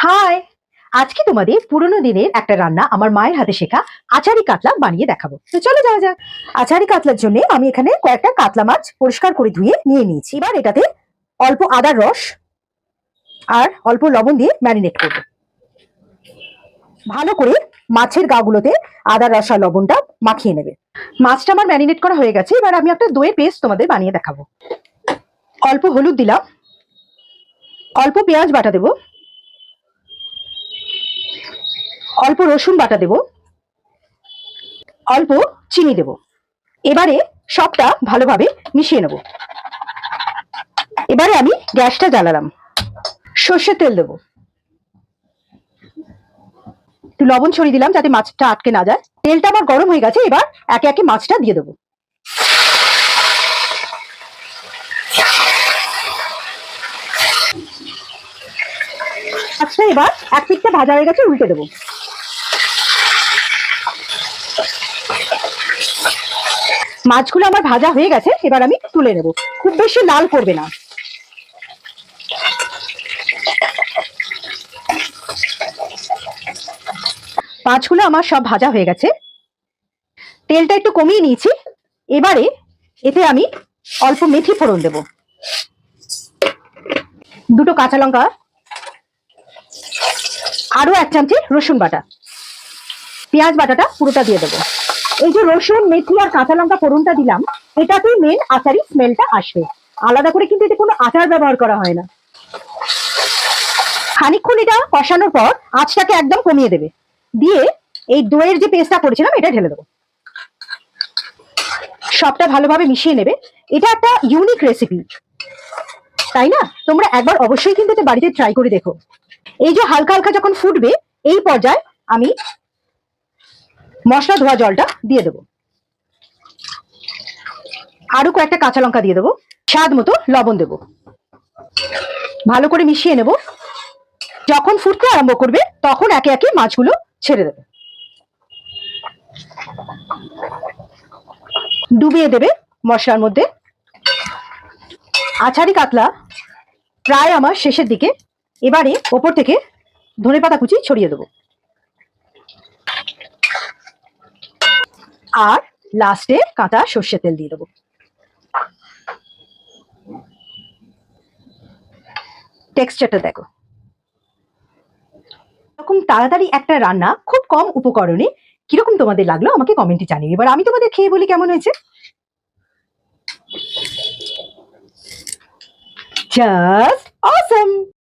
High, আজকে তোমাদের পুরোনো দিনের একটা রান্না আমার মায়ের হাতে শেখা আচারি কাতলা বানিয়ে দেখাবো। তো চলো যাওয়া যাক। আচারি কাতলার জন্য আমি এখানে কয়েকটা কাতলা মাছ পরিষ্কার করে ধুয়ে নিয়ে নিয়েছি। এবার এটাতে অল্প আদার রস আর অল্প লবণ দিয়ে ম্যারিনেট করব। ভালো করে মাছের গাগুলোতে আদার রস আর লবণটা মাখিয়ে নেবে। মাছটা আমার ম্যারিনেট করা হয়ে গেছে। এবার আমি একটা দইয়ের পেস্ট তোমাদের বানিয়ে দেখাবো। অল্প হলুদ দিলাম, অল্প পেঁয়াজ বাটা দেবো, অল্প রসুন বাটা দেব, অল্প চিনি দেব। এবারে সবটা ভালোভাবে মিশিয়ে নেব। এবারে আমি গ্যাসটা জ্বালালাম, সর্ষের তেল দেব, একটু লবণ ছড়িয়ে দিলাম যাতে মাছটা আটকে না যায়। তেলটা আমার গরম হয়ে গেছে। এবার একে একে মাছটা দিয়ে দেবো। মাছটা এবার এক পিঠটা ভাজা হয়ে গেছে, উল্টে দেবো। মাছগুলো আমার ভাজা হয়ে গেছে, এবার আমি তুলে নেব। খুব বেশি লাল করবে না। মাছগুলো আমার সব ভাজা হয়ে গেছে, তেলটা একটু কমিয়ে নিয়েছি। এবারে এতে আমি অল্প মেথি ফোড়ন দেব, দুটো কাঁচা লঙ্কা, আরো এক চামচি রসুন বাটা, পেঁয়াজ বাটাটা পুরোটা দিয়ে দেবো। এই যে রসুন, মেথি আর কাঁচা লঙ্কা ফোড়নটা দিলাম, এটাতেই মেন আচারি স্মেলটা আসবে। আলাদা করে কিন্তু এতে কোনো আচার ব্যবহার করা হয় না। খানিকক্ষণ এটা কষানোর পর আঁচটাকে একদম কমিয়ে দেবে, দিয়ে এই দইয়ের যে পেস্টটা করেছিলাম এটা ঢেলে দেবো। সবটা ভালোভাবে মিশিয়ে নেবে। এটা একটা ইউনিক রেসিপি, তাই না? তোমরা একবার অবশ্যই কিন্তু এটা বাড়িতে ট্রাই করে দেখো। এই যে হালকা হালকা যখন ফুটবে, এই পর্যায়ে আমি মশলা ধোয়া জলটা দিয়ে দেবো, আরো কয়েকটা কাঁচা লঙ্কা দিয়ে দেবো, স্বাদ মতো লবণ দেবো। ভালো করে মিশিয়ে নেব। যখন ফুটতে আরম্ভ করবে তখন একে একে মাছগুলো ছেড়ে দেবে, ডুবিয়ে দেবে মশলার মধ্যে। আচারি কাতলা প্রায় আমার শেষের দিকে। এবারে ওপর থেকে ধনেপাতা কুচি ছড়িয়ে দেবো, আর লাস্টে কাঁচা সর্ষের তেল দিয়ে দেবো। টেক্সচারটা দেখো। এরকম তাড়াতাড়ি একটা রান্না খুব কম উপকরণে কিরকম তোমাদের লাগলো আমাকে কমেন্টে জানিও। এবার আমি তোমাদের খেয়ে বলি কেমন হয়েছে। জাস্ট অসম।